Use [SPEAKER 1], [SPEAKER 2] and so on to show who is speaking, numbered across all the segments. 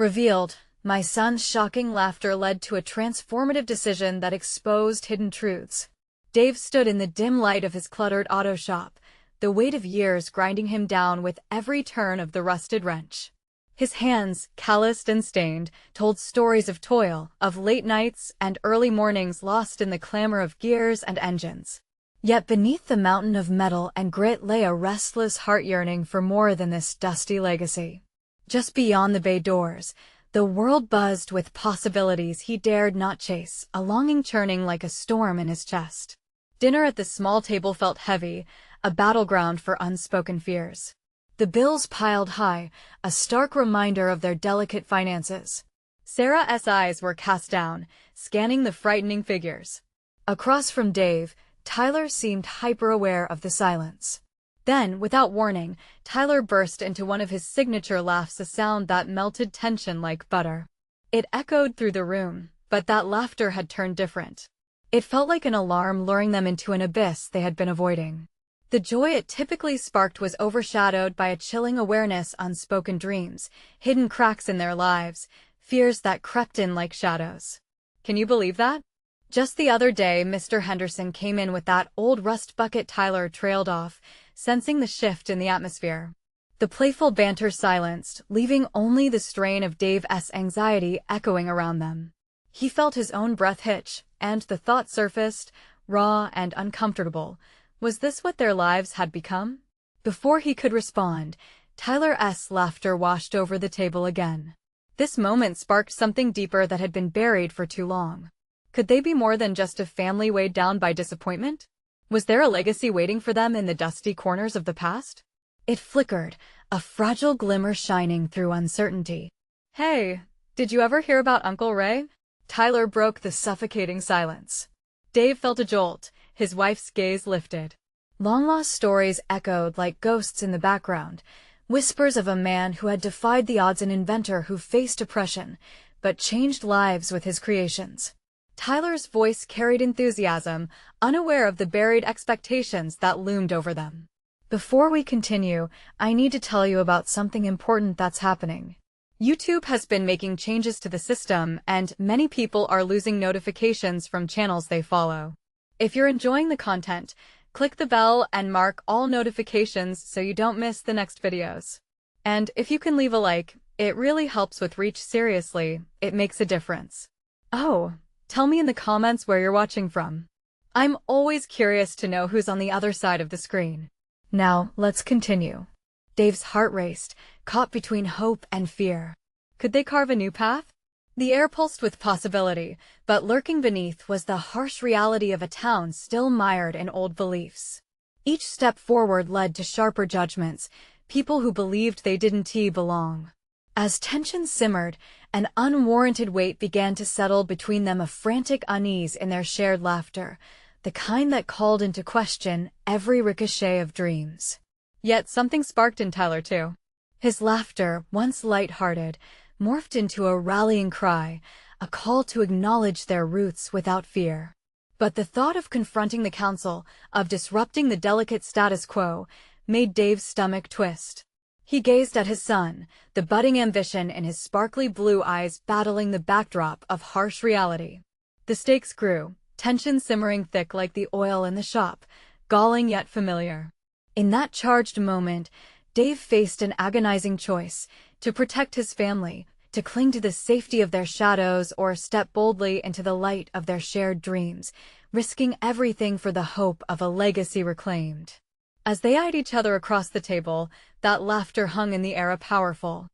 [SPEAKER 1] Revealed, my son's shocking laughter led to a transformative decision that exposed hidden truths. Dave stood in the dim light of his cluttered auto shop, the weight of years grinding him down with every turn of the rusted wrench. His hands, calloused and stained, told stories of toil, of late nights and early mornings lost in the clamor of gears and engines. Yet beneath the mountain of metal and grit lay a restless heart yearning for more than this dusty legacy. Just beyond the bay doors, the world buzzed with possibilities he dared not chase, a longing churning like a storm in his chest. Dinner at the small table felt heavy, a battleground for unspoken fears. The bills piled high, a stark reminder of their delicate finances. Sarah's eyes were cast down, scanning the frightening figures. Across from Dave, Tyler seemed hyper-aware of the silence. Then, without warning, Tyler burst into one of his signature laughs, a sound that melted tension like butter. It echoed through the room, but that laughter had turned different. It felt like an alarm luring them into an abyss they had been avoiding. The joy it typically sparked was overshadowed by a chilling awareness, unspoken dreams, hidden cracks in their lives, fears that crept in like shadows. Can you believe that? Just the other day, Mr. Henderson came in with that old rust bucket. Tyler trailed off, sensing the shift in the atmosphere. The playful banter silenced, leaving only the strain of Dave's anxiety echoing around them. He felt his own breath hitch, and the thought surfaced, raw and uncomfortable. Was this what their lives had become? Before he could respond, Tyler's laughter washed over the table again. This moment sparked something deeper that had been buried for too long. Could they be more than just a family weighed down by disappointment? Was there a legacy waiting for them in the dusty corners of the past? It flickered, a fragile glimmer shining through uncertainty. "Hey, did you ever hear about Uncle Ray?" Tyler broke the suffocating silence. Dave felt a jolt, his wife's gaze lifted. Long-lost stories echoed like ghosts in the background, whispers of a man who had defied the odds, an inventor who faced oppression, but changed lives with his creations. Tyler's voice carried enthusiasm, unaware of the buried expectations that loomed over them. "Before we continue, I need to tell you about something important that's happening. YouTube has been making changes to the system, and many people are losing notifications from channels they follow. If you're enjoying the content, click the bell and mark all notifications so you don't miss the next videos. And if you can leave a like, it really helps with reach. Seriously, it makes a difference. Oh, tell me in the comments where you're watching from. I'm always curious to know who's on the other side of the screen. Now, let's continue." Dave's heart raced, caught between hope and fear. Could they carve a new path? The air pulsed with possibility, but lurking beneath was the harsh reality of a town still mired in old beliefs. Each step forward led to sharper judgments, people who believed they didn't belong. As tension simmered, an unwarranted weight began to settle between them, a frantic unease in their shared laughter, the kind that called into question every ricochet of dreams. Yet something sparked in Tyler too. His laughter, once light-hearted, morphed into a rallying cry, a call to acknowledge their roots without fear. But the thought of confronting the council, of disrupting the delicate status quo, made Dave's stomach twist. He gazed at his son, the budding ambition in his sparkly blue eyes battling the backdrop of harsh reality. The stakes grew, tension simmering thick like the oil in the shop, galling yet familiar. In that charged moment, Dave faced an agonizing choice: to protect his family, to cling to the safety of their shadows, or step boldly into the light of their shared dreams, risking everything for the hope of a legacy reclaimed. As they eyed each other across the table, that laughter hung in the air, a powerful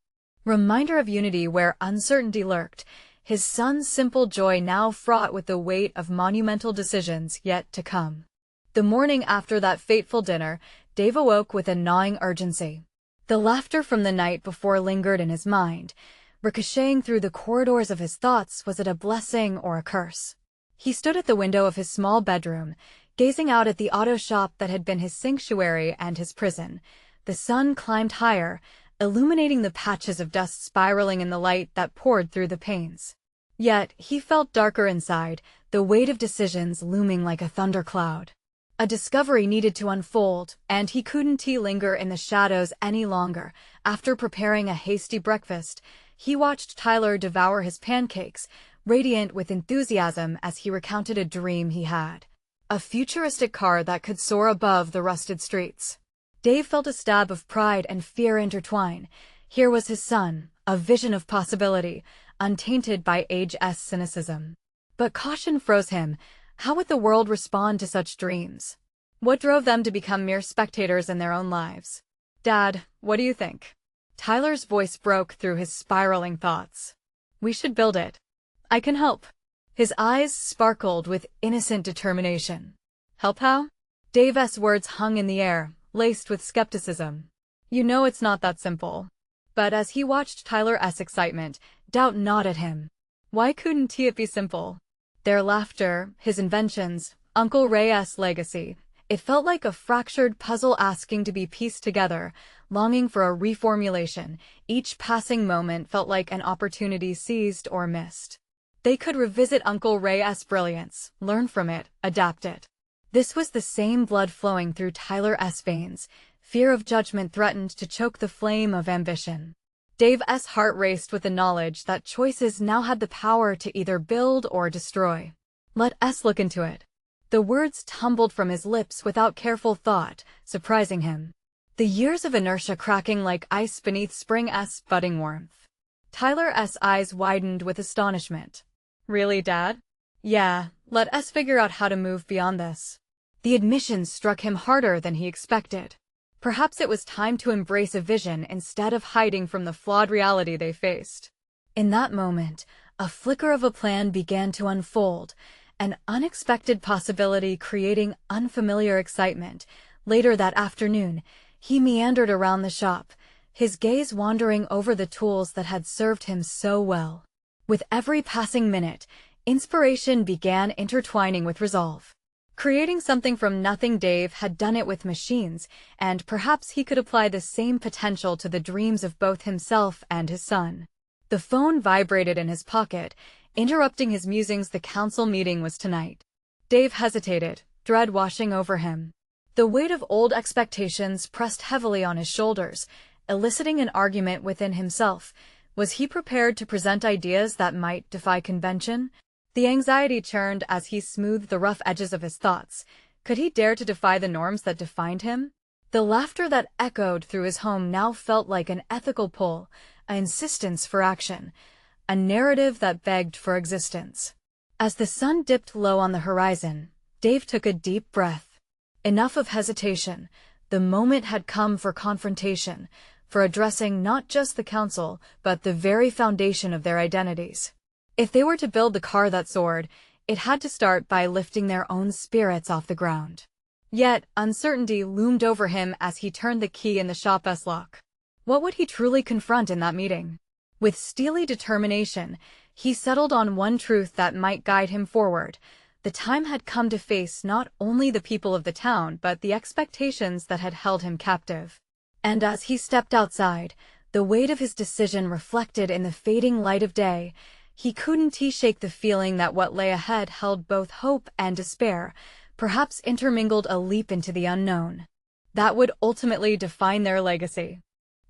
[SPEAKER 1] reminder of unity where uncertainty lurked, his son's simple joy now fraught with the weight of monumental decisions yet to come. The morning after that fateful dinner, Dave awoke with a gnawing urgency. The laughter from the night before lingered in his mind, ricocheting through the corridors of his thoughts. Was it a blessing or a curse? He stood at the window of his small bedroom, gazing out at the auto shop that had been his sanctuary and his prison. The sun climbed higher, illuminating the patches of dust spiraling in the light that poured through the panes. Yet, he felt darker inside, the weight of decisions looming like a thundercloud. A discovery needed to unfold, and he couldn't linger in the shadows any longer. After preparing a hasty breakfast, he watched Tyler devour his pancakes, radiant with enthusiasm as he recounted a dream he had. A futuristic car that could soar above the rusted streets. Dave felt a stab of pride and fear intertwine. Here was his son, a vision of possibility, untainted by age's cynicism. But caution froze him. How would the world respond to such dreams? What drove them to become mere spectators in their own lives? Dad, what do you think? Tyler's voice broke through his spiraling thoughts. We should build it. I can help. His eyes sparkled with innocent determination. Help how? Dave's words hung in the air, laced with skepticism. You know it's not that simple. But as he watched Tyler's excitement, doubt gnawed at him. Why couldn't it be simple? Their laughter, his inventions, Uncle Ray's legacy. It felt like a fractured puzzle asking to be pieced together, longing for a reformulation. Each passing moment felt like an opportunity seized or missed. They could revisit Uncle Ray's brilliance, learn from it, adapt it. This was the same blood flowing through Tyler's veins. Fear of judgment threatened to choke the flame of ambition. Dave's heart raced with the knowledge that choices now had the power to either build or destroy. Let us look into it. The words tumbled from his lips without careful thought, surprising him. The years of inertia cracking like ice beneath spring's budding warmth. Tyler's eyes widened with astonishment. Really, Dad? Yeah, let us figure out how to move beyond this. The admission struck him harder than he expected. Perhaps it was time to embrace a vision instead of hiding from the flawed reality they faced. In that moment, a flicker of a plan began to unfold, an unexpected possibility creating unfamiliar excitement. Later that afternoon, he meandered around the shop, his gaze wandering over the tools that had served him so well. With every passing minute, inspiration began intertwining with resolve. Creating something from nothing, Dave had done it with machines, and perhaps he could apply the same potential to the dreams of both himself and his son. The phone vibrated in his pocket, interrupting his musings. The council meeting was tonight. Dave hesitated, dread washing over him. The weight of old expectations pressed heavily on his shoulders, eliciting an argument within himself. Was he prepared to present ideas that might defy convention? The anxiety churned as he smoothed the rough edges of his thoughts. Could he dare to defy the norms that defined him? The laughter that echoed through his home now felt like an ethical pull, an insistence for action, a narrative that begged for existence. As the sun dipped low on the horizon, Dave took a deep breath. Enough of hesitation. The moment had come for confrontation, for addressing not just the council, but the very foundation of their identities. If they were to build the car that soared, it had to start by lifting their own spirits off the ground. Yet, uncertainty loomed over him as he turned the key in the shop's lock. What would he truly confront in that meeting? With steely determination, he settled on one truth that might guide him forward. The time had come to face not only the people of the town but the expectations that had held him captive. And as he stepped outside, the weight of his decision reflected in the fading light of day. He couldn't shake the feeling that what lay ahead held both hope and despair, perhaps intermingled, a leap into the unknown. That would ultimately define their legacy.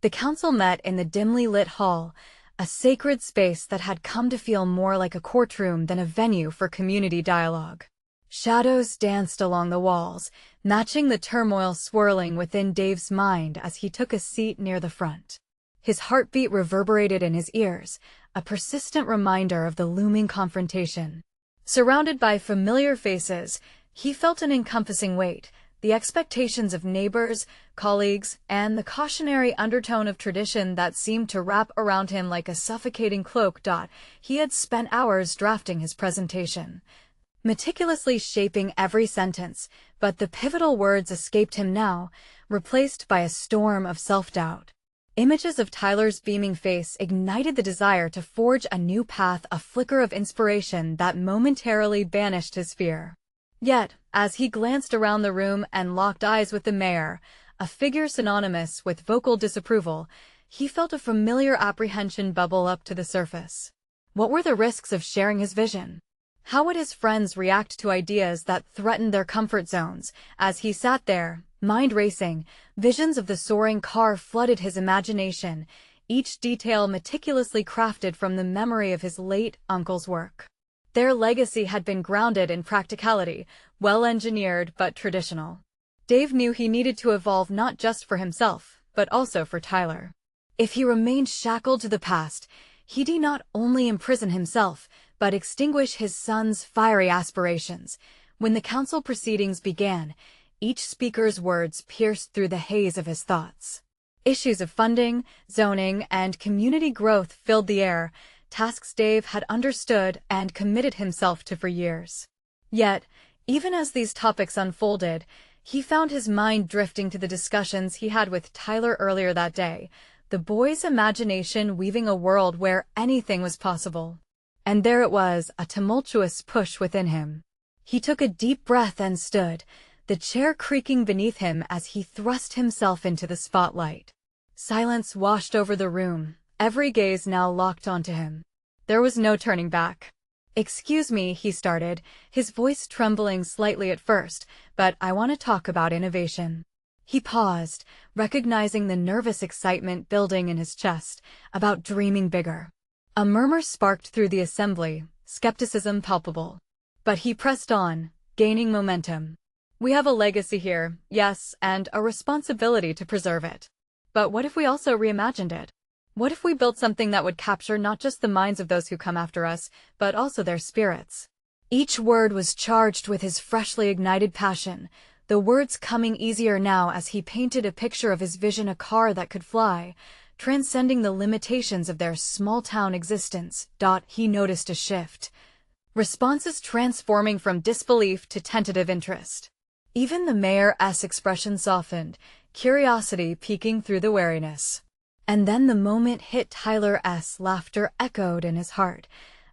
[SPEAKER 1] The council met in the dimly lit hall, a sacred space that had come to feel more like a courtroom than a venue for community dialogue. Shadows danced along the walls, matching the turmoil swirling within Dave's mind as he took a seat near the front. His heartbeat reverberated in his ears, a persistent reminder of the looming confrontation. Surrounded by familiar faces, he felt an encompassing weight, the expectations of neighbors, colleagues, and the cautionary undertone of tradition that seemed to wrap around him like a suffocating cloak. He had spent hours drafting his presentation, meticulously shaping every sentence, but the pivotal words escaped him now, replaced by a storm of self-doubt. Images of Tyler's beaming face ignited the desire to forge a new path, a flicker of inspiration that momentarily banished his fear. Yet, as he glanced around the room and locked eyes with the mayor, a figure synonymous with vocal disapproval, he felt a familiar apprehension bubble up to the surface. What were the risks of sharing his vision? How would his friends react to ideas that threatened their comfort zones? As he sat there, mind racing, visions of the soaring car flooded his imagination, each detail meticulously crafted from the memory of his late uncle's work. Their legacy had been grounded in practicality, well-engineered but traditional. Dave knew he needed to evolve not just for himself, but also for Tyler. If he remained shackled to the past, he'd not only imprison himself, but extinguish his son's fiery aspirations. When the council proceedings began, each speaker's words pierced through the haze of his thoughts. Issues of funding, zoning, and community growth filled the air, tasks Dave had understood and committed himself to for years. Yet, even as these topics unfolded, he found his mind drifting to the discussions he had with Tyler earlier that day, the boy's imagination weaving a world where anything was possible. And there it was, a tumultuous push within him. He took a deep breath and stood, the chair creaking beneath him as he thrust himself into the spotlight. Silence washed over the room, every gaze now locked onto him. There was no turning back. "Excuse me," he started, his voice trembling slightly at first, "but I want to talk about innovation." He paused, recognizing the nervous excitement building in his chest, about dreaming bigger. A murmur sparked through the assembly, skepticism palpable. But he pressed on, gaining momentum. "We have a legacy here, yes, and a responsibility to preserve it. But what if we also reimagined it? What if we built something that would capture not just the minds of those who come after us, but also their spirits?" Each word was charged with his freshly ignited passion, the words coming easier now as he painted a picture of his vision, a car that could fly, transcending the limitations of their small-town existence. He noticed a shift. Responses transforming from disbelief to tentative interest. Even the mayor's expression softened, curiosity peeking through the wariness. And then the moment hit. Tyler's laughter echoed in his heart,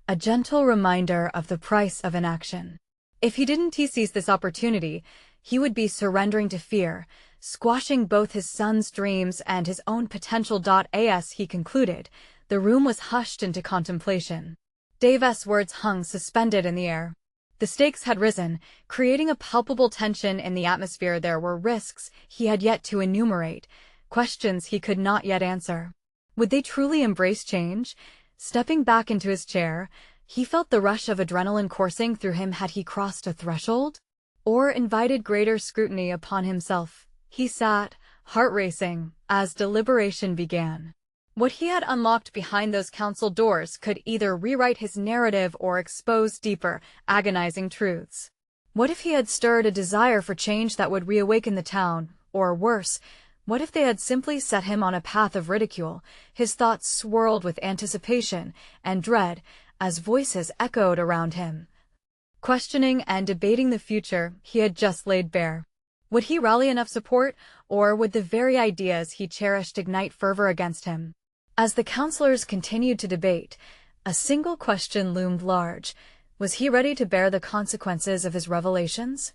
[SPEAKER 1] a gentle reminder of the price of inaction. If he didn't seize this opportunity, he would be surrendering to fear, squashing both his son's dreams and his own potential. As he concluded, the room was hushed into contemplation. Dave's words hung suspended in the air. The stakes had risen, creating a palpable tension in the atmosphere. There were risks he had yet to enumerate, questions he could not yet answer. Would they truly embrace change? Stepping back into his chair, he felt the rush of adrenaline coursing through him. Had he crossed a threshold? Or invited greater scrutiny upon himself? He sat, heart racing, as deliberation began. What he had unlocked behind those council doors could either rewrite his narrative or expose deeper, agonizing truths. What if he had stirred a desire for change that would reawaken the town? Or worse, what if they had simply set him on a path of ridicule? His thoughts swirled with anticipation and dread as voices echoed around him, questioning and debating the future he had just laid bare. Would he rally enough support, or would the very ideas he cherished ignite fervor against him? As the counselors continued to debate, a single question loomed large. Was he ready to bear the consequences of his revelations?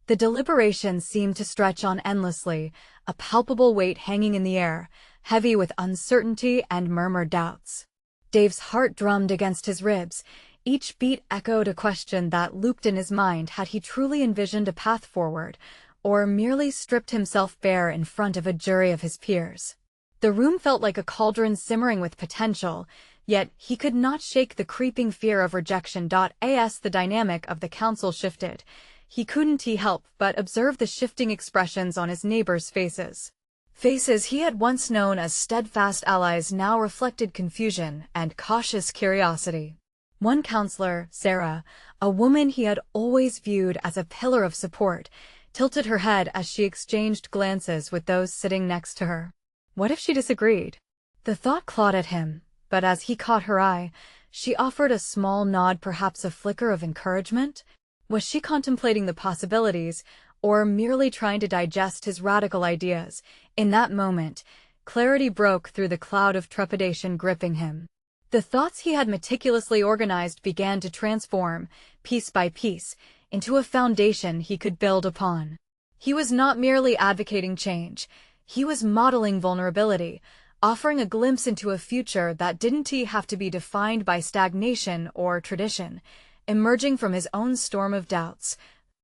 [SPEAKER 1] The deliberations seemed to stretch on endlessly, a palpable weight hanging in the air, heavy with uncertainty and murmured doubts. Dave's heart drummed against his ribs. Each beat echoed a question that looped in his mind. Had he truly envisioned a path forward, or merely stripped himself bare in front of a jury of his peers? The room felt like a cauldron simmering with potential, yet he could not shake the creeping fear of rejection. As the dynamic of the council shifted, he couldn't help but observe the shifting expressions on his neighbors' faces. Faces he had once known as steadfast allies now reflected confusion and cautious curiosity. One counselor, Sarah, a woman he had always viewed as a pillar of support, tilted her head as she exchanged glances with those sitting next to her. What if she disagreed? The thought clawed at him, but as he caught her eye, she offered a small nod, perhaps a flicker of encouragement. Was she contemplating the possibilities, or merely trying to digest his radical ideas? In that moment, clarity broke through the cloud of trepidation gripping him. The thoughts he had meticulously organized began to transform, piece by piece, into a foundation he could build upon. He was not merely advocating change. He was modeling vulnerability, offering a glimpse into a future that didn't have to be defined by stagnation or tradition. Emerging from his own storm of doubts,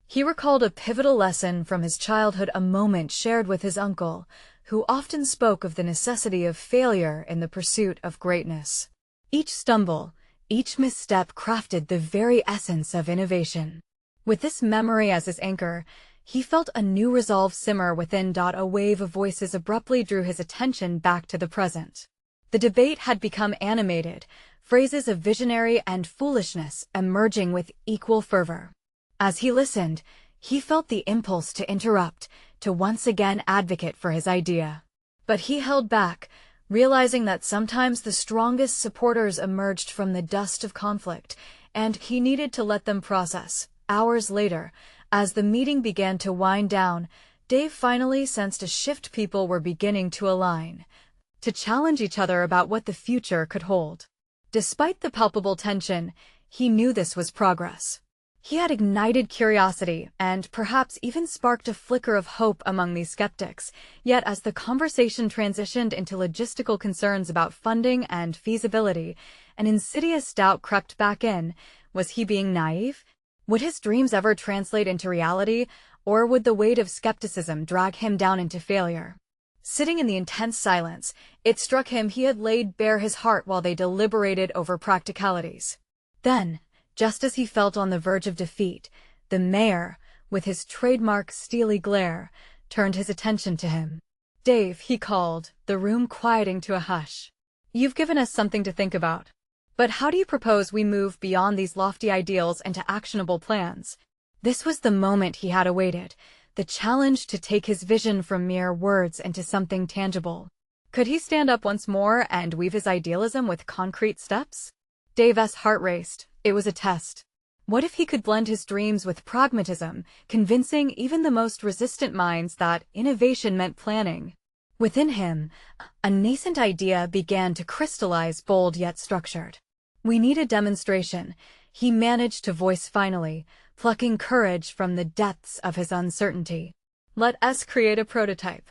[SPEAKER 1] he recalled a pivotal lesson from his childhood, a moment shared with his uncle, who often spoke of the necessity of failure in the pursuit of greatness. Each stumble, each misstep crafted the very essence of innovation. With this memory as his anchor, he felt a new resolve simmer within. A wave of voices abruptly drew his attention back to the present. The debate had become animated, phrases of visionary and foolishness emerging with equal fervor. As he listened, he felt the impulse to interrupt, to once again advocate for his idea. But he held back, realizing that sometimes the strongest supporters emerged from the dust of conflict, and he needed to let them process. Hours later, as the meeting began to wind down, Dave finally sensed a shift. People were beginning to align, to challenge each other about what the future could hold. Despite the palpable tension, he knew this was progress. He had ignited curiosity and perhaps even sparked a flicker of hope among these skeptics, yet as the conversation transitioned into logistical concerns about funding and feasibility, an insidious doubt crept back in. Was he being naive? Would his dreams ever translate into reality, or would the weight of skepticism drag him down into failure? Sitting in the intense silence, it struck him he had laid bare his heart while they deliberated over practicalities. Then, just as he felt on the verge of defeat, the mayor, with his trademark steely glare, turned his attention to him. "Dave," he called, the room quieting to a hush. "You've given us something to think about. But how do you propose we move beyond these lofty ideals into actionable plans?" This was the moment he had awaited, the challenge to take his vision from mere words into something tangible. Could he stand up once more and weave his idealism with concrete steps? Dave's heart raced. It was a test. What if he could blend his dreams with pragmatism, convincing even the most resistant minds that innovation meant planning? Within him, a nascent idea began to crystallize, bold yet structured. "We need a demonstration," he managed to voice finally, plucking courage from the depths of his uncertainty. "Let us create a prototype.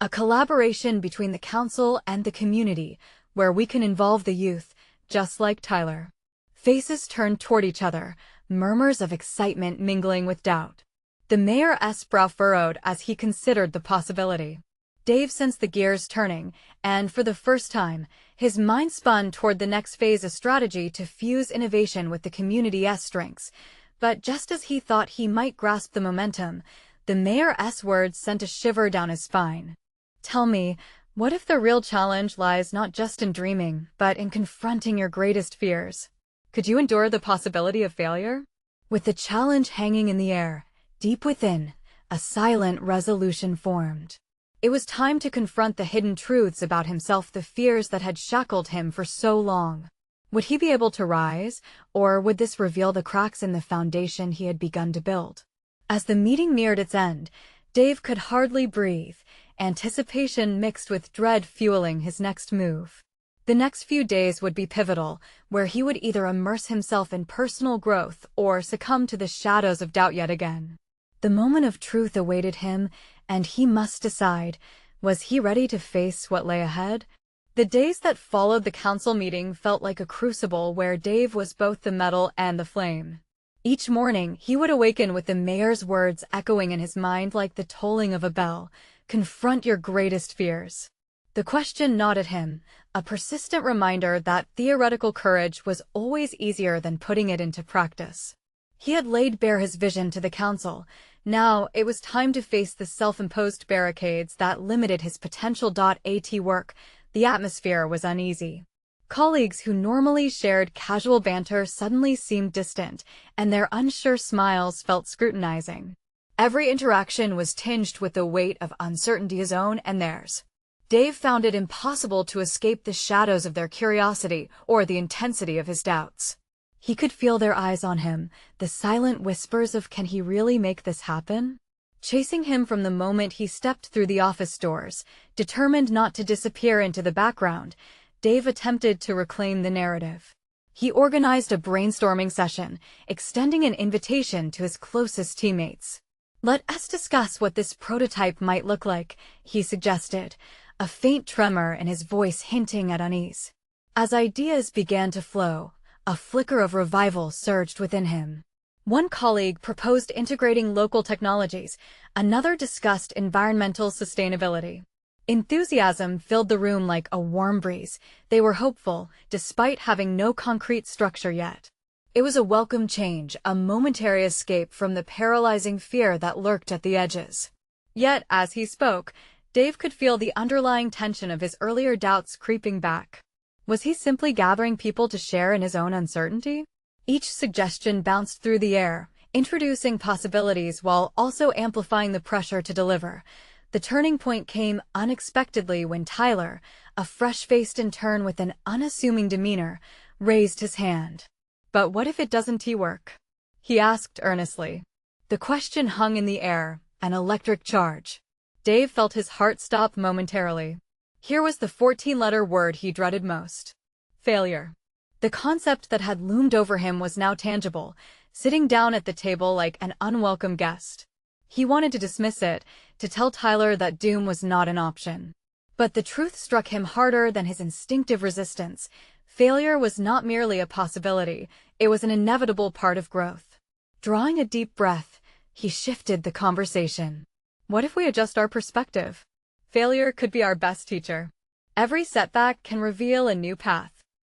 [SPEAKER 1] A collaboration between the council and the community, where we can involve the youth, just like Tyler." Faces turned toward each other, murmurs of excitement mingling with doubt. The mayor's brow furrowed as he considered the possibility. Dave sensed the gears turning, and for the first time, his mind spun toward the next phase, a strategy to fuse innovation with the community's strengths. But just as he thought he might grasp the momentum, the mayor's words sent a shiver down his spine. "Tell me, what if the real challenge lies not just in dreaming, but in confronting your greatest fears? Could you endure the possibility of failure?" With the challenge hanging in the air, deep within, a silent resolution formed. It was time to confront the hidden truths about himself, the fears that had shackled him for so long. Would he be able to rise, or would this reveal the cracks in the foundation he had begun to build? As the meeting neared its end, Dave could hardly breathe, anticipation mixed with dread fueling his next move. The next few days would be pivotal, where he would either immerse himself in personal growth or succumb to the shadows of doubt yet again. The moment of truth awaited him, and he must decide, was he ready to face what lay ahead? The days that followed the council meeting felt like a crucible where Dave was both the metal and the flame. Each morning, he would awaken with the mayor's words echoing in his mind like the tolling of a bell, "Confront your greatest fears." The question gnawed at him, a persistent reminder that theoretical courage was always easier than putting it into practice. He had laid bare his vision to the council. Now it was time to face the self-imposed barricades that limited his potential. At work, the atmosphere was uneasy. Colleagues who normally shared casual banter suddenly seemed distant, and their unsure smiles felt scrutinizing. Every interaction was tinged with the weight of uncertainty, his own and theirs. Dave found it impossible to escape the shadows of their curiosity or the intensity of his doubts. He could feel their eyes on him, the silent whispers of "Can he really make this happen?" chasing him from the moment he stepped through the office doors. Determined not to disappear into the background, Dave attempted to reclaim the narrative. He organized a brainstorming session, extending an invitation to his closest teammates. "Let us discuss what this prototype might look like," he suggested, a faint tremor in his voice hinting at unease. As ideas began to flow, a flicker of revival surged within him. One colleague proposed integrating local technologies, another discussed environmental sustainability. Enthusiasm filled the room like a warm breeze. They were hopeful, despite having no concrete structure yet. It was a welcome change, a momentary escape from the paralyzing fear that lurked at the edges. Yet, as he spoke, Dave could feel the underlying tension of his earlier doubts creeping back. Was he simply gathering people to share in his own uncertainty? Each suggestion bounced through the air, introducing possibilities while also amplifying the pressure to deliver. The turning point came unexpectedly when Tyler, a fresh-faced intern with an unassuming demeanor, raised his hand. "But what if it doesn't work?" he asked earnestly. The question hung in the air, an electric charge. Dave felt his heart stop momentarily. Here was the 14-letter word he dreaded most. Failure. The concept that had loomed over him was now tangible, sitting down at the table like an unwelcome guest. He wanted to dismiss it, to tell Tyler that doom was not an option. But the truth struck him harder than his instinctive resistance. Failure was not merely a possibility, it was an inevitable part of growth. Drawing a deep breath, he shifted the conversation. What if we adjust our perspective? Failure could be our best teacher. Every setback can reveal a new path.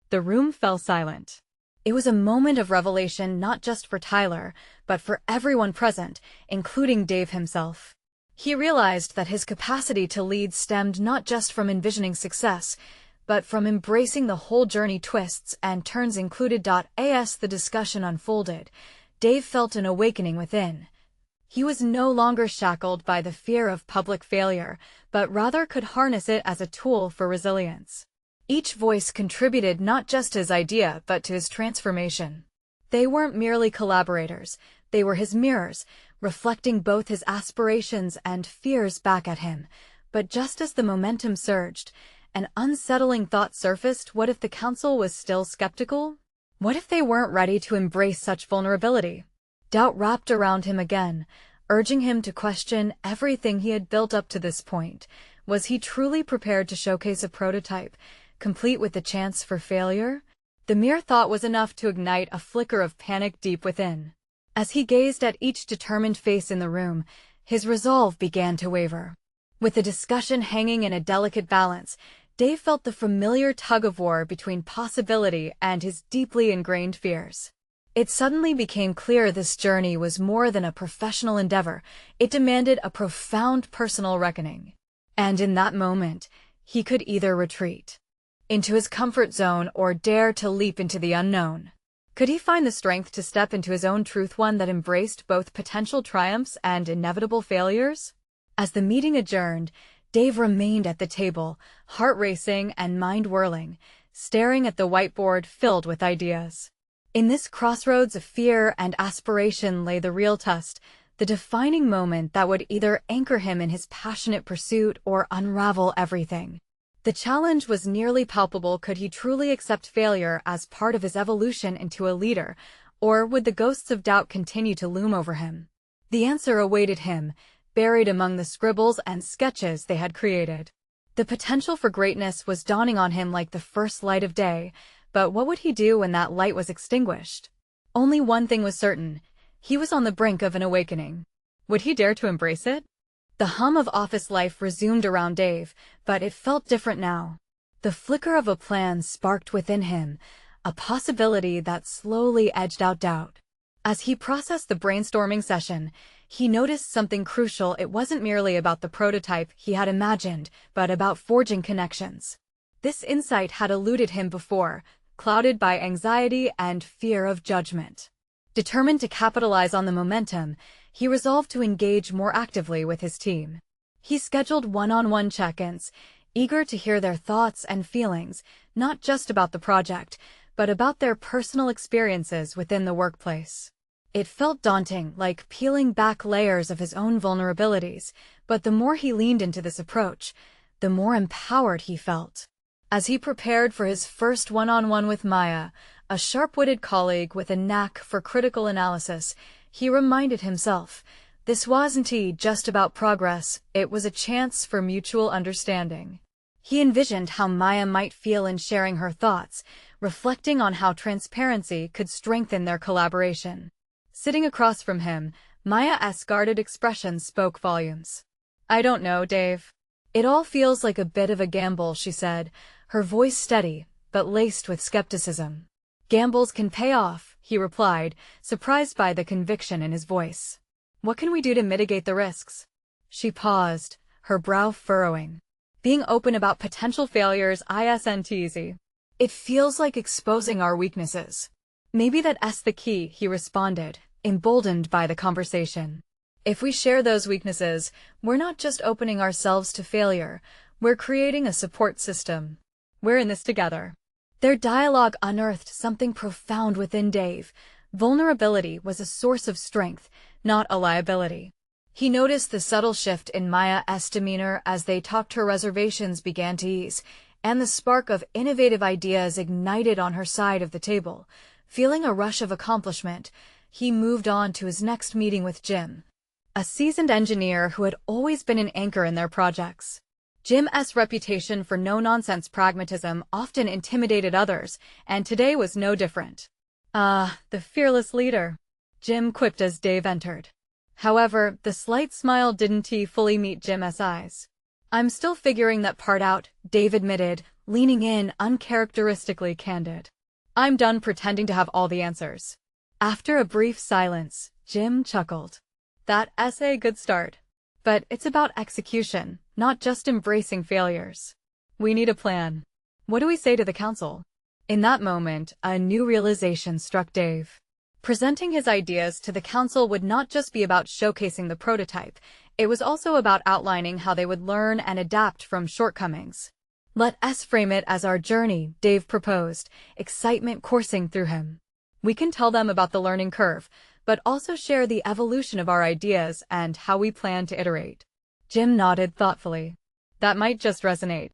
[SPEAKER 1] The room fell silent. It was a moment of revelation not just for Tyler, but for everyone present, including Dave himself. He realized that his capacity to lead stemmed not just from envisioning success, but from embracing the whole journey. Twists and turns included. As the discussion unfolded, Dave felt an awakening within. He was no longer shackled by the fear of public failure, but rather could harness it as a tool for resilience. Each voice contributed not just his idea but to his transformation. They weren't merely collaborators, they were his mirrors, reflecting both his aspirations and fears back at him. But just as the momentum surged, an unsettling thought surfaced. What if the council was still skeptical? What if they weren't ready to embrace such vulnerability? Doubt wrapped around him again, urging him to question everything he had built up to this point. Was he truly prepared to showcase a prototype, complete with the chance for failure? The mere thought was enough to ignite a flicker of panic deep within. As he gazed at each determined face in the room, his resolve began to waver. With the discussion hanging in a delicate balance, Dave felt the familiar tug-of-war between possibility and his deeply ingrained fears. It suddenly became clear this journey was more than a professional endeavor. It demanded a profound personal reckoning. And in that moment, he could either retreat into his comfort zone or dare to leap into the unknown. Could he find the strength to step into his own truth, one that embraced both potential triumphs and inevitable failures? As the meeting adjourned, Dave remained at the table, heart racing and mind whirling, staring at the whiteboard filled with ideas. In this crossroads of fear and aspiration lay the real test, the defining moment that would either anchor him in his passionate pursuit or unravel everything. The challenge was nearly palpable. Could he truly accept failure as part of his evolution into a leader, or would the ghosts of doubt continue to loom over him? The answer awaited him, buried among the scribbles and sketches they had created. The potential for greatness was dawning on him like the first light of day, but what would he do when that light was extinguished? Only one thing was certain: he was on the brink of an awakening. Would he dare to embrace it? The hum of office life resumed around Dave, but it felt different now. The flicker of a plan sparked within him, a possibility that slowly edged out doubt. As he processed the brainstorming session, he noticed something crucial. It wasn't merely about the prototype he had imagined, but about forging connections. This insight had eluded him before, clouded by anxiety and fear of judgment. Determined to capitalize on the momentum, he resolved to engage more actively with his team. He scheduled one-on-one check-ins, eager to hear their thoughts and feelings, not just about the project, but about their personal experiences within the workplace. It felt daunting, like peeling back layers of his own vulnerabilities, but the more he leaned into this approach, the more empowered he felt. As he prepared for his first one-on-one with Maya, a sharp-witted colleague with a knack for critical analysis, he reminded himself, this wasn't just about progress, it was a chance for mutual understanding. He envisioned how Maya might feel in sharing her thoughts, reflecting on how transparency could strengthen their collaboration. Sitting across from him, Maya's guarded expression spoke volumes. "I don't know, Dave," It all feels like a bit of a gamble, she said, her voice steady, but laced with skepticism. Gambles can pay off, he replied, surprised by the conviction in his voice. What can we do to mitigate the risks? She paused, her brow furrowing. Being open about potential failures isn't easy. It feels like exposing our weaknesses. Maybe that's the key, he responded, emboldened by the conversation. If we share those weaknesses, we're not just opening ourselves to failure, we're creating a support system. We're in this together. Their dialogue unearthed something profound within Dave. Vulnerability was a source of strength, not a liability. He noticed the subtle shift in Maya's demeanor as they talked. Her reservations began to ease, and the spark of innovative ideas ignited on her side of the table. Feeling a rush of accomplishment, he moved on to his next meeting with Jim, a seasoned engineer who had always been an anchor in their projects. Jim's reputation for no-nonsense pragmatism often intimidated others, and today was no different. "Ah, the fearless leader," Jim quipped as Dave entered. However, the slight smile didn't fully meet Jim's eyes. "I'm still figuring that part out," Dave admitted, leaning in, uncharacteristically candid. "I'm done pretending to have all the answers." After a brief silence, Jim chuckled. "That's a good start. But it's about execution, not just embracing failures. We need a plan. What do we say to the council?" In that moment, a new realization struck Dave. Presenting his ideas to the council would not just be about showcasing the prototype, it was also about outlining how they would learn and adapt from shortcomings. "Let's frame it as our journey," Dave proposed, excitement coursing through him. "We can tell them about the learning curve, but also share the evolution of our ideas and how we plan to iterate." Jim nodded thoughtfully. "That might just resonate.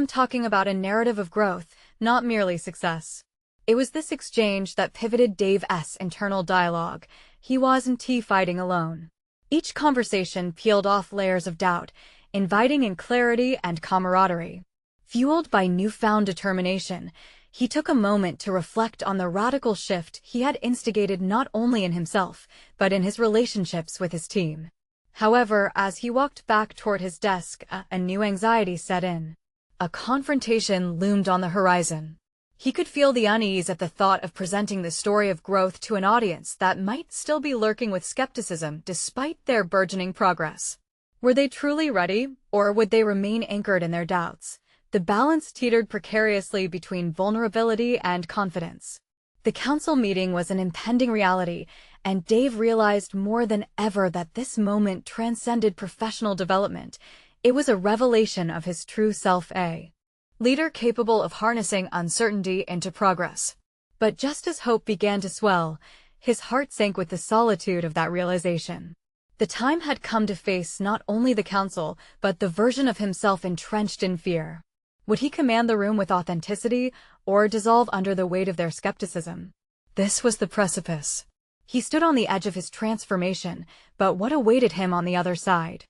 [SPEAKER 1] Talking about a narrative of growth, not merely success." It was this exchange that pivoted Dave's internal dialogue. He wasn't fighting alone. Each conversation peeled off layers of doubt, inviting in clarity and camaraderie. Fueled by newfound determination, he took a moment to reflect on the radical shift he had instigated not only in himself, but in his relationships with his team. However, as he walked back toward his desk, a new anxiety set in. A confrontation loomed on the horizon. He could feel the unease at the thought of presenting the story of growth to an audience that might still be lurking with skepticism despite their burgeoning progress. Were they truly ready, or would they remain anchored in their doubts? The balance teetered precariously between vulnerability and confidence. The council meeting was an impending reality, and Dave realized more than ever that this moment transcended professional development. It was a revelation of his true self, a leader capable of harnessing uncertainty into progress. But just as hope began to swell, his heart sank with the solitude of that realization. The time had come to face not only the council, but the version of himself entrenched in fear. Would he command the room with authenticity, or dissolve under the weight of their skepticism? This was the precipice. He stood on the edge of his transformation, but what awaited him on the other side?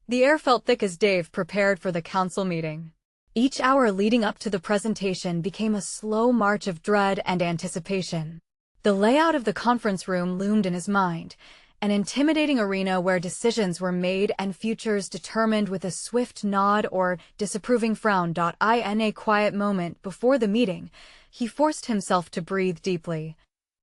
[SPEAKER 1] The air felt thick as Dave prepared for the council meeting. Each hour leading up to the presentation became a slow march of dread and anticipation. The layout of the conference room loomed in his mind, an intimidating arena where decisions were made and futures determined with a swift nod or disapproving frown. In a quiet moment before the meeting, he forced himself to breathe deeply,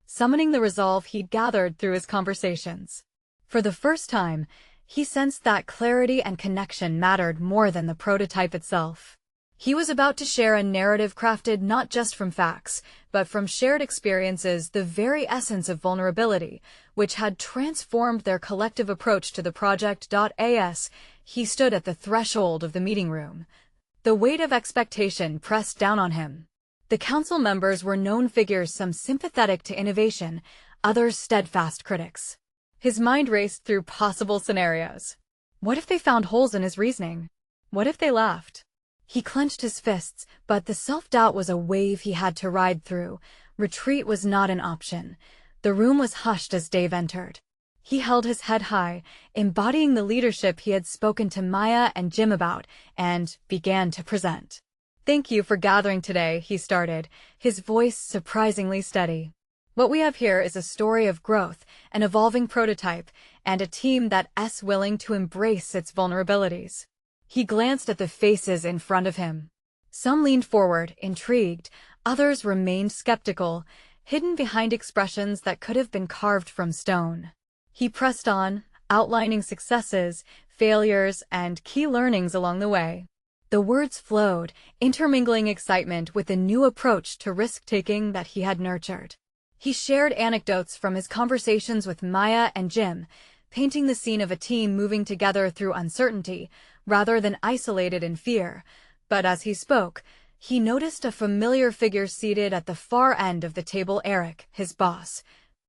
[SPEAKER 1] summoning the resolve he'd gathered through his conversations. For the first time, he sensed that clarity and connection mattered more than the prototype itself. He was about to share a narrative crafted not just from facts, but from shared experiences, the very essence of vulnerability, which had transformed their collective approach to the project. As he stood at the threshold of the meeting room, the weight of expectation pressed down on him. The council members were known figures, some sympathetic to innovation, others steadfast critics. His mind raced through possible scenarios. What if they found holes in his reasoning? What if they laughed? He clenched his fists, but the self-doubt was a wave he had to ride through. Retreat was not an option. The room was hushed as Dave entered. He held his head high, embodying the leadership he had spoken to Maya and Jim about, and began to present. "Thank you for gathering today," he started, his voice surprisingly steady. "What we have here is a story of growth, an evolving prototype, and a team that's willing to embrace its vulnerabilities." He glanced at the faces in front of him. Some leaned forward, intrigued, others remained skeptical, hidden behind expressions that could have been carved from stone. He pressed on, outlining successes, failures, and key learnings along the way. The words flowed, intermingling excitement with the new approach to risk-taking that he had nurtured. He shared anecdotes from his conversations with Maya and Jim, painting the scene of a team moving together through uncertainty, rather than isolated in fear. But as he spoke, he noticed a familiar figure seated at the far end of the table, Eric, his boss,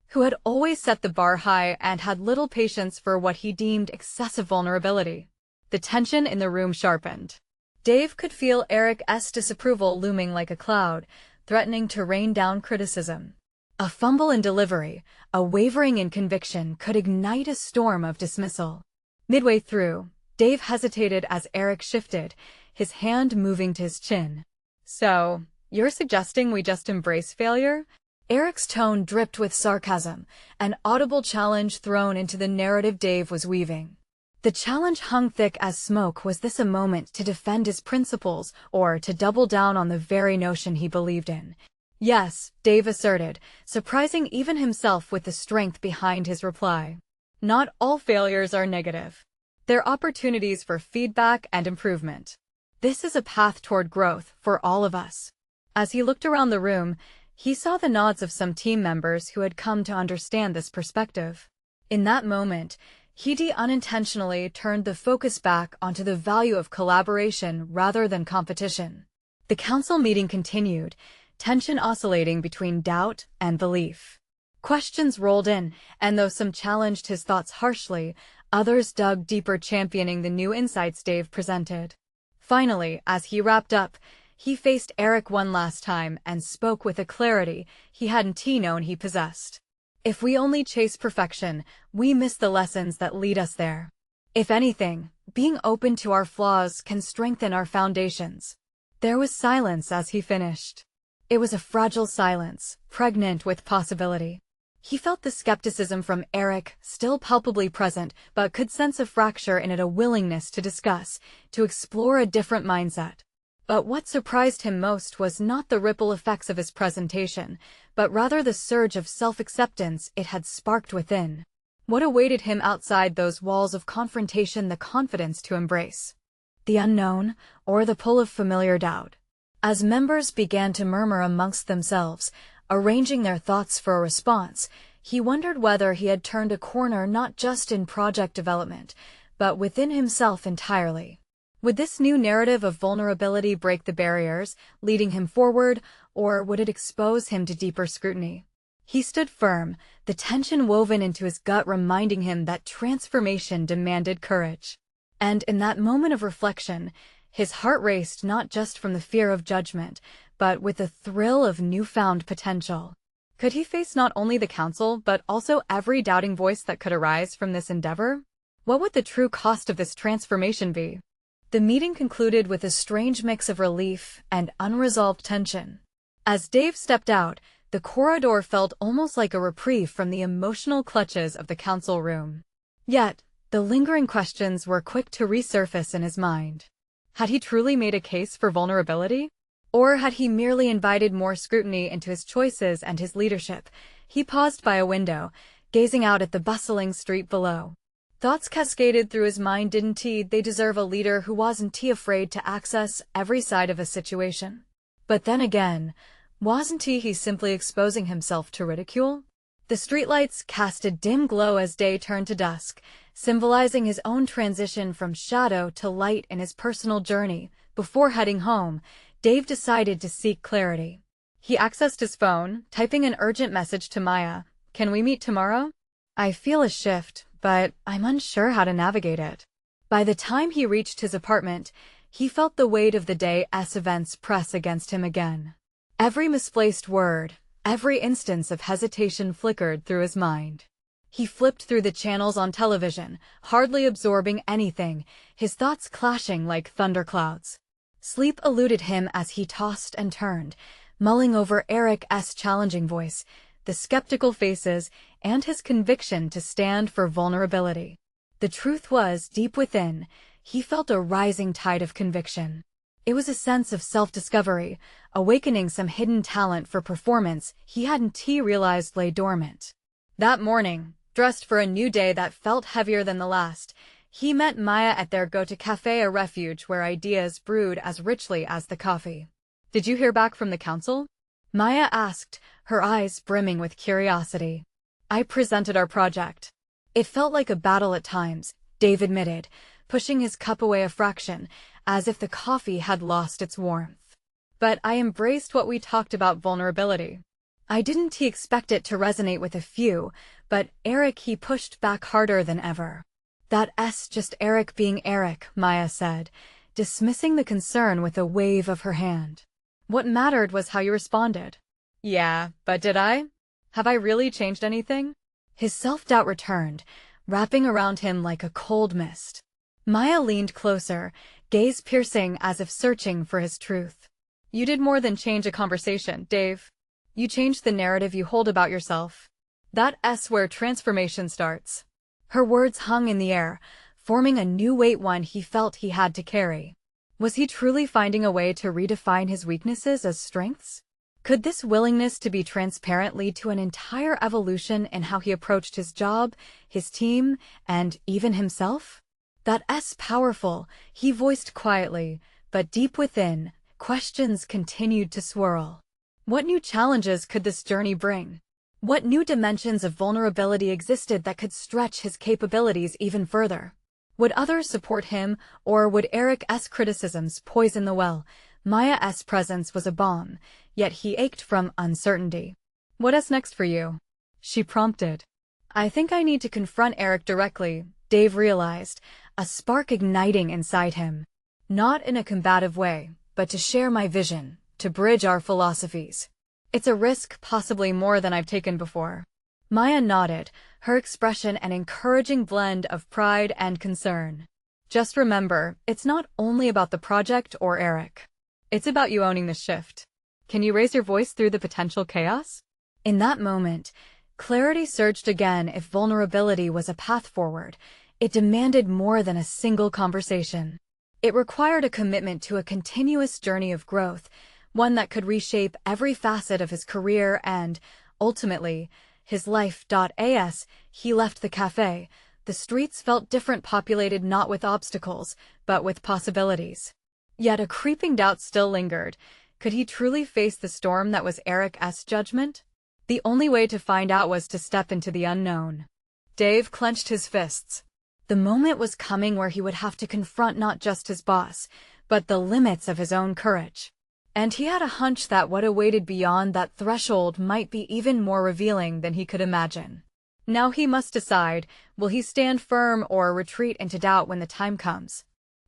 [SPEAKER 1] who had always set the bar high and had little patience for what he deemed excessive vulnerability. The tension in the room sharpened. Dave could feel Eric's disapproval looming like a cloud, threatening to rain down criticism. A fumble in delivery, a wavering in conviction could ignite a storm of dismissal. Midway through, Dave hesitated as Eric shifted, his hand moving to his chin. "So, you're suggesting we just embrace failure?" Eric's tone dripped with sarcasm, an audible challenge thrown into the narrative Dave was weaving. The challenge hung thick as smoke. Was this a moment to defend his principles or to double down on the very notion he believed in? "Yes," Dave asserted, surprising even himself with the strength behind his reply. "Not all failures are negative. They're opportunities for feedback and improvement. This is a path toward growth for all of us." As he looked around the room, he saw the nods of some team members who had come to understand this perspective. In that moment, he unintentionally turned the focus back onto the value of collaboration rather than competition. The council meeting continued, tension oscillating between doubt and belief. Questions rolled in, and though some challenged his thoughts harshly, others dug deeper, championing the new insights Dave presented. Finally, as he wrapped up, he faced Eric one last time and spoke with a clarity he hadn't known he possessed. "If we only chase perfection, we miss the lessons that lead us there. If anything, being open to our flaws can strengthen our foundations." There was silence as he finished. It was a fragile silence, pregnant with possibility. He felt the skepticism from Eric still palpably present, but could sense a fracture in it, a willingness to discuss, to explore a different mindset. But what surprised him most was not the ripple effects of his presentation, but rather the surge of self-acceptance it had sparked within. What awaited him outside those walls of confrontation? The confidence to embrace the unknown, or the pull of familiar doubt. As members began to murmur amongst themselves, arranging their thoughts for a response, he wondered whether he had turned a corner not just in project development, but within himself entirely. Would this new narrative of vulnerability break the barriers, leading him forward, or would it expose him to deeper scrutiny? He stood firm, the tension woven into his gut reminding him that transformation demanded courage. And in that moment of reflection, his heart raced not just from the fear of judgment, but with the thrill of newfound potential. Could he face not only the council, but also every doubting voice that could arise from this endeavor? What would the true cost of this transformation be? The meeting concluded with a strange mix of relief and unresolved tension. As Dave stepped out, the corridor felt almost like a reprieve from the emotional clutches of the council room. Yet, the lingering questions were quick to resurface in his mind. Had he truly made a case for vulnerability? Or had he merely invited more scrutiny into his choices and his leadership? He paused by a window, gazing out at the bustling street below. Thoughts cascaded through his mind. Didn't they deserve a leader who wasn't afraid to access every side of a situation? But then again, wasn't he simply exposing himself to ridicule? The streetlights cast a dim glow as day turned to dusk, symbolizing his own transition from shadow to light in his personal journey. Before heading home, Dave decided to seek clarity. He accessed his phone, typing an urgent message to Maya. "Can we meet tomorrow? I feel a shift, but I'm unsure how to navigate it." By the time he reached his apartment, he felt the weight of the day's events press against him again. Every misplaced word, every instance of hesitation flickered through his mind. He flipped through the channels on television, hardly absorbing anything, his thoughts clashing like thunderclouds. Sleep eluded him as he tossed and turned, mulling over Eric's challenging voice, the skeptical faces, and his conviction to stand for vulnerability. The truth was, deep within, he felt a rising tide of conviction. It was a sense of self-discovery, awakening some hidden talent for performance he hadn't realized lay dormant. That morning, dressed for a new day that felt heavier than the last, he met Maya at their go-to cafe, a refuge where ideas brewed as richly as the coffee. "Did you hear back from the council?" Maya asked, her eyes brimming with curiosity. "I presented our project." It felt like a battle at times, Dave admitted, pushing his cup away a fraction, as if the coffee had lost its warmth. "But I embraced what we talked about: vulnerability." I didn't expect it to resonate with a few, but Eric, he pushed back harder than ever. "That's just Eric being Eric," Maya said, dismissing the concern with a wave of her hand. "What mattered was how you responded." "Yeah, but did I? Have I really changed anything?" His self-doubt returned, wrapping around him like a cold mist. Maya leaned closer, gaze piercing as if searching for his truth. "You did more than change a conversation, Dave. You changed the narrative you hold about yourself. That's where transformation starts." Her words hung in the air, forming a new weight, one he felt he had to carry. Was he truly finding a way to redefine his weaknesses as strengths? Could this willingness to be transparent lead to an entire evolution in how he approached his job, his team, and even himself? "That's powerful," he voiced quietly, but deep within, questions continued to swirl. What new challenges could this journey bring? What new dimensions of vulnerability existed that could stretch his capabilities even further? Would others support him, or would Eric's criticisms poison the well? Maya's presence was a balm, yet he ached from uncertainty. "What's next for you?" she prompted. "I think I need to confront Eric directly," Dave realized, a spark igniting inside him. "Not in a combative way, but to share my vision, to bridge our philosophies. It's a risk, possibly more than I've taken before." Maya nodded, her expression an encouraging blend of pride and concern. "Just remember, it's not only about the project or Eric. It's about you owning the shift. Can you raise your voice through the potential chaos?" In that moment, clarity surged again. If vulnerability was a path forward, it demanded more than a single conversation. It required a commitment to a continuous journey of growth, one that could reshape every facet of his career and, ultimately, his life. As he left the cafe, the streets felt different, populated not with obstacles, but with possibilities. Yet a creeping doubt still lingered. Could he truly face the storm that was Eric's judgment? The only way to find out was to step into the unknown. Dave clenched his fists. The moment was coming where he would have to confront not just his boss, but the limits of his own courage. And he had a hunch that what awaited beyond that threshold might be even more revealing than he could imagine. Now he must decide, will he stand firm or retreat into doubt when the time comes?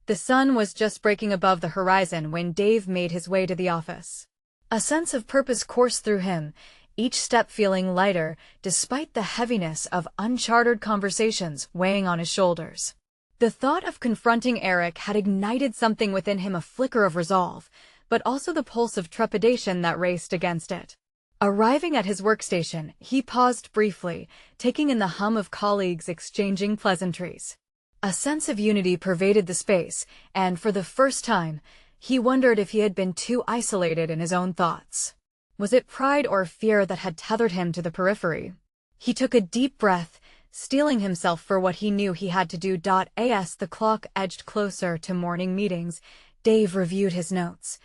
[SPEAKER 1] The sun was just breaking above the horizon when Dave made his way to the office. A sense of purpose coursed through him, each step feeling lighter despite the heaviness of uncharted conversations weighing on his shoulders. The thought of confronting Eric had ignited something within him, a flicker of resolve, but also the pulse of trepidation that raced against it. Arriving at his workstation, he paused briefly, taking in the hum of colleagues exchanging pleasantries. A sense of unity pervaded the space, and for the first time, he wondered if he had been too isolated in his own thoughts. Was it pride or fear that had tethered him to the periphery? He took a deep breath, steeling himself for what he knew he had to do. As the clock edged closer to morning meetings, Dave reviewed his notes,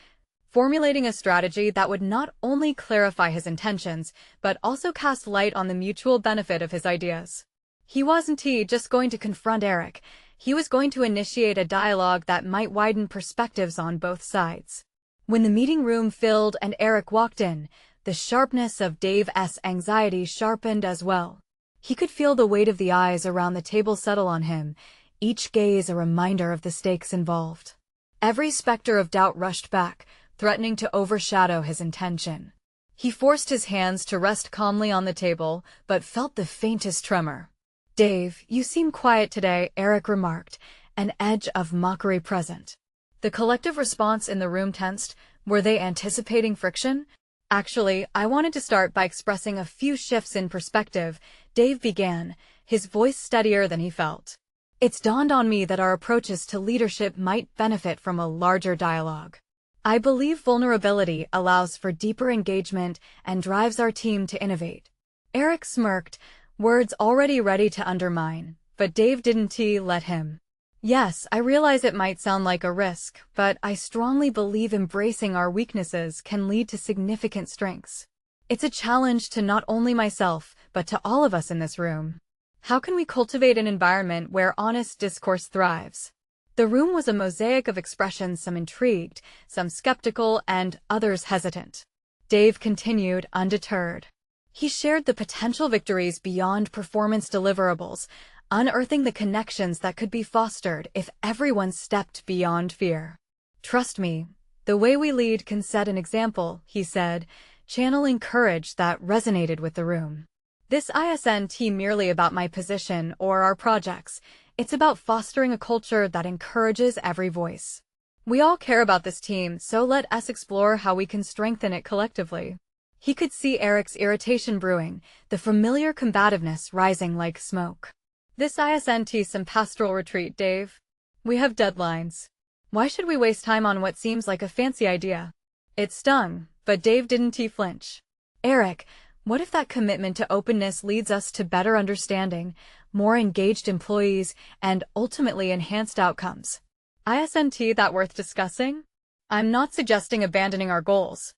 [SPEAKER 1] formulating a strategy that would not only clarify his intentions, but also cast light on the mutual benefit of his ideas. He wasn't just going to confront Eric, he was going to initiate a dialogue that might widen perspectives on both sides. When the meeting room filled and Eric walked in, the sharpness of Dave's anxiety sharpened as well. He could feel the weight of the eyes around the table settle on him, each gaze a reminder of the stakes involved. Every specter of doubt rushed back, threatening to overshadow his intention. He forced his hands to rest calmly on the table, but felt the faintest tremor. "Dave, you seem quiet today," Eric remarked, an edge of mockery present. The collective response in the room tensed. Were they anticipating friction? "Actually, I wanted to start by expressing a few shifts in perspective," Dave began, his voice steadier than he felt. It's dawned on me that our approaches to leadership might benefit from a larger dialogue. I believe vulnerability allows for deeper engagement and drives our team to innovate. Eric smirked, words already ready to undermine, but Dave didn't let him. Yes, I realize it might sound like a risk, but I strongly believe embracing our weaknesses can lead to significant strengths. It's a challenge to not only myself, but to all of us in this room. How can we cultivate an environment where honest discourse thrives? The room was a mosaic of expressions, some intrigued, some skeptical, and others hesitant. Dave continued, undeterred. He shared the potential victories beyond performance deliverables, unearthing the connections that could be fostered if everyone stepped beyond fear. Trust me, the way we lead can set an example, he said, channeling courage that resonated with the room. This isn't merely about my position or our projects. It's about fostering a culture that encourages every voice. We all care about this team, so let us explore how we can strengthen it collectively. He could see Eric's irritation brewing, the familiar combativeness rising like smoke. This isn't some pastoral retreat, Dave. We have deadlines. Why should we waste time on what seems like a fancy idea? It stung, but Dave didn't flinch. Eric, what if that commitment to openness leads us to better understanding, more engaged employees, and ultimately enhanced outcomes? Isn't that worth discussing? I'm not suggesting abandoning our goals.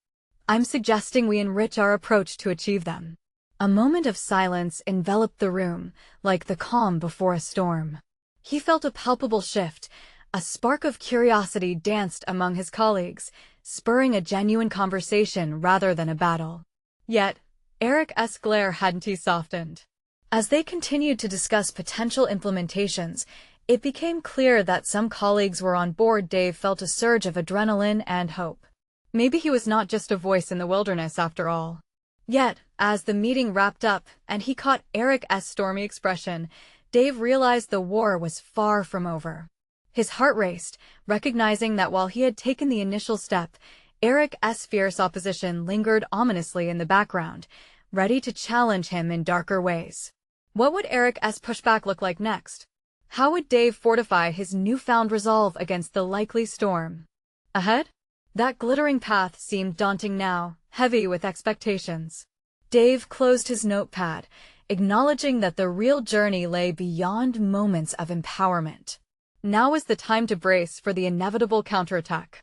[SPEAKER 1] I'm suggesting we enrich our approach to achieve them. A moment of silence enveloped the room, like the calm before a storm. He felt a palpable shift. A spark of curiosity danced among his colleagues, spurring a genuine conversation rather than a battle. Yet, Eric's glare hadn't softened. As they continued to discuss potential implementations, it became clear that some colleagues were on board. Dave felt a surge of adrenaline and hope. Maybe he was not just a voice in the wilderness after all. Yet, as the meeting wrapped up and he caught Eric's stormy expression, Dave realized the war was far from over. His heart raced, recognizing that while he had taken the initial step, Eric's fierce opposition lingered ominously in the background, ready to challenge him in darker ways. What would Eric's pushback look like next? How would Dave fortify his newfound resolve against the likely storm ahead? That glittering path seemed daunting now, heavy with expectations. Dave closed his notepad, acknowledging that the real journey lay beyond moments of empowerment. Now was the time to brace for the inevitable counterattack.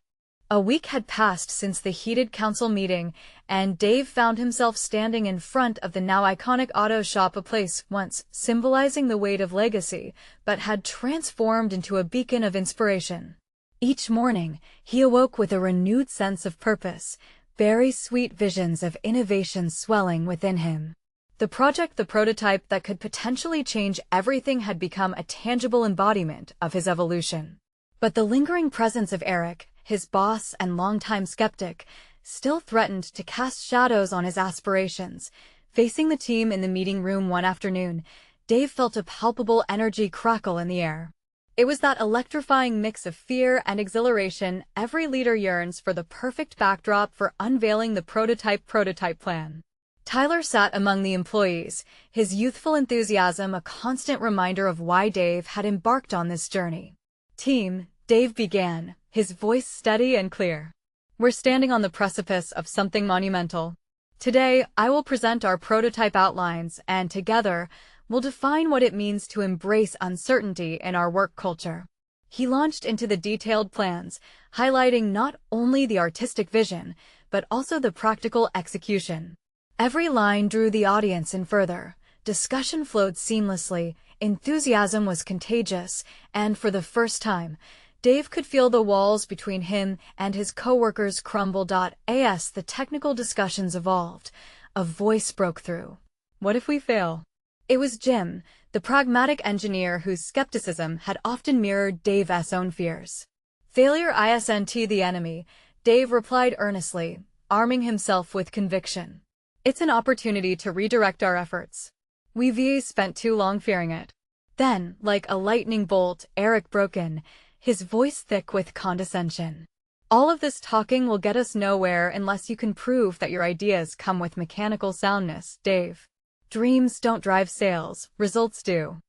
[SPEAKER 1] A week had passed since the heated council meeting, and Dave found himself standing in front of the now iconic auto shop, a place once symbolizing the weight of legacy, but had transformed into a beacon of inspiration. Each morning, he awoke with a renewed sense of purpose, very sweet visions of innovation swelling within him. The prototype that could potentially change everything had become a tangible embodiment of his evolution. But the lingering presence of Eric, his boss and longtime skeptic, still threatened to cast shadows on his aspirations. Facing the team in the meeting room one afternoon, Dave felt a palpable energy crackle in the air. It was that electrifying mix of fear and exhilaration. Every leader yearns for the perfect backdrop for unveiling the prototype plan. Tyler sat among the employees, his youthful enthusiasm a constant reminder of why Dave had embarked on this journey. Team, Dave began, his voice steady and clear. We're standing on the precipice of something monumental. Today, I will present our prototype outlines, and together, we'll define what it means to embrace uncertainty in our work culture. He launched into the detailed plans, highlighting not only the artistic vision, but also the practical execution. Every line drew the audience in further. Discussion flowed seamlessly, enthusiasm was contagious, and for the first time, Dave could feel the walls between him and his coworkers crumble. As the technical discussions evolved, a voice broke through. What if we fail? It was Jim, the pragmatic engineer whose skepticism had often mirrored Dave's own fears. Failure isn't the enemy, Dave replied earnestly, arming himself with conviction. It's an opportunity to redirect our efforts. We've spent too long fearing it. Then, like a lightning bolt, Eric broke in, his voice thick with condescension. All of this talking will get us nowhere unless you can prove that your ideas come with mechanical soundness, Dave. Dreams don't drive sales, results do.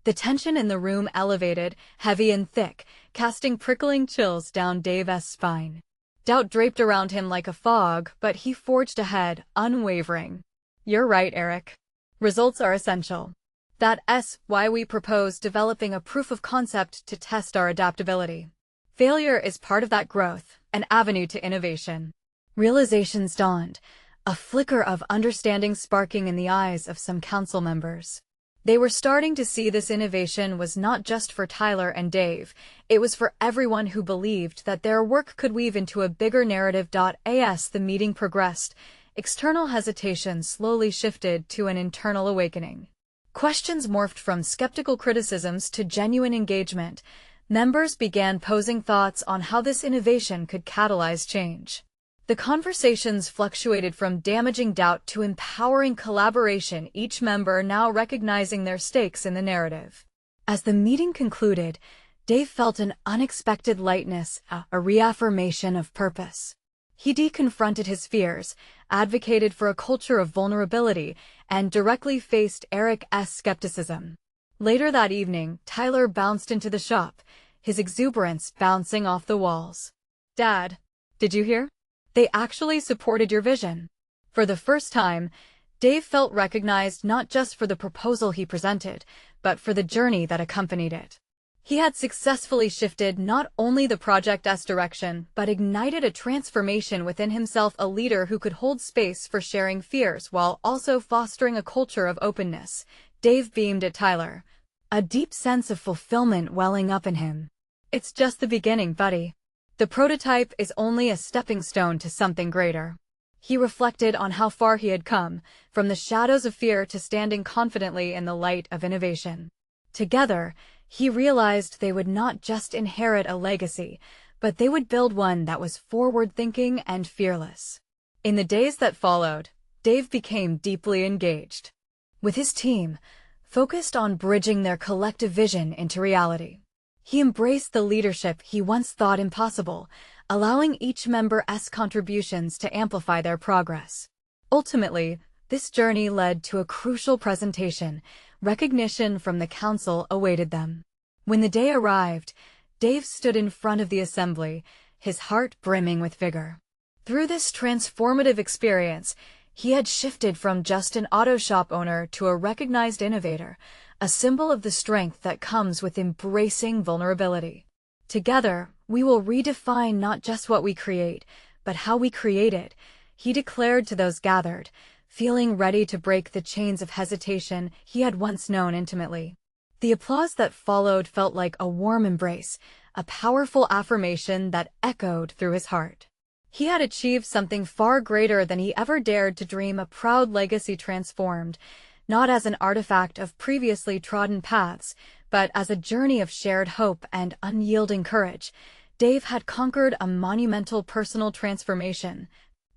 [SPEAKER 1] The tension in the room elevated, heavy and thick, casting prickling chills down Dave's spine. Doubt draped around him like a fog, but he forged ahead, unwavering. You're right, Eric. Results are essential. That's why we propose developing a proof of concept to test our adaptability. Failure is part of that growth, an avenue to innovation. Realizations dawned, a flicker of understanding sparking in the eyes of some council members. They were starting to see this innovation was not just for Tyler and Dave, it was for everyone who believed that their work could weave into a bigger narrative. As the meeting progressed, external hesitation slowly shifted to an internal awakening. Questions morphed from skeptical criticisms to genuine engagement. Members began posing thoughts on how this innovation could catalyze change. The conversations fluctuated from damaging doubt to empowering collaboration, each member now recognizing their stakes in the narrative. As the meeting concluded, Dave felt an unexpected lightness, a reaffirmation of purpose. He deconfronted his fears, advocated for a culture of vulnerability, and directly faced Eric's skepticism. Later that evening, Tyler bounced into the shop, his exuberance bouncing off the walls. Dad, did you hear? They actually supported your vision. For the first time, Dave felt recognized not just for the proposal he presented, but for the journey that accompanied it. He had successfully shifted not only the project's direction, but ignited a transformation within himself, a leader who could hold space for sharing fears while also fostering a culture of openness. Dave beamed at Tyler, a deep sense of fulfillment welling up in him. It's just the beginning, buddy. The prototype is only a stepping stone to something greater. He reflected on how far he had come, from the shadows of fear to standing confidently in the light of innovation. Together, he realized they would not just inherit a legacy, but they would build one that was forward-thinking and fearless. In the days that followed, Dave became deeply engaged with his team, focused on bridging their collective vision into reality. He embraced the leadership he once thought impossible, allowing each member's contributions to amplify their progress. Ultimately, this journey led to a crucial presentation. Recognition from the council awaited them. When the day arrived, Dave stood in front of the assembly, his heart brimming with vigor. Through this transformative experience, he had shifted from just an auto shop owner to a recognized innovator, a symbol of the strength that comes with embracing vulnerability. Together, we will redefine not just what we create, but how we create it, he declared to those gathered, feeling ready to break the chains of hesitation he had once known intimately. The applause that followed felt like a warm embrace, a powerful affirmation that echoed through his heart. He had achieved something far greater than he ever dared to dream, a proud legacy transformed, not as an artifact of previously trodden paths, but as a journey of shared hope and unyielding courage. Dave had conquered a monumental personal transformation,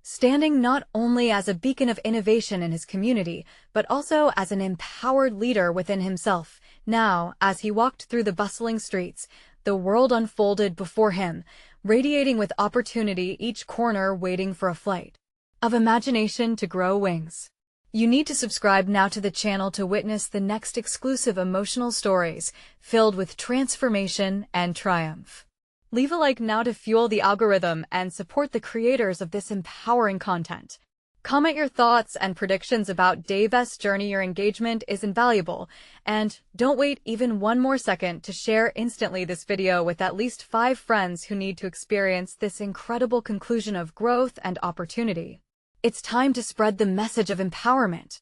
[SPEAKER 1] standing not only as a beacon of innovation in his community, but also as an empowered leader within himself. Now, as he walked through the bustling streets, the world unfolded before him, radiating with opportunity, each corner waiting for a flight of imagination to grow wings. You need to subscribe now to the channel to witness the next exclusive emotional stories filled with transformation and triumph. Leave a like now to fuel the algorithm and support the creators of this empowering content. Comment your thoughts and predictions about Dave's journey. Your engagement is invaluable, and don't wait even one more second to share instantly this video with at least 5 friends who need to experience this incredible conclusion of growth and opportunity. It's time to spread the message of empowerment.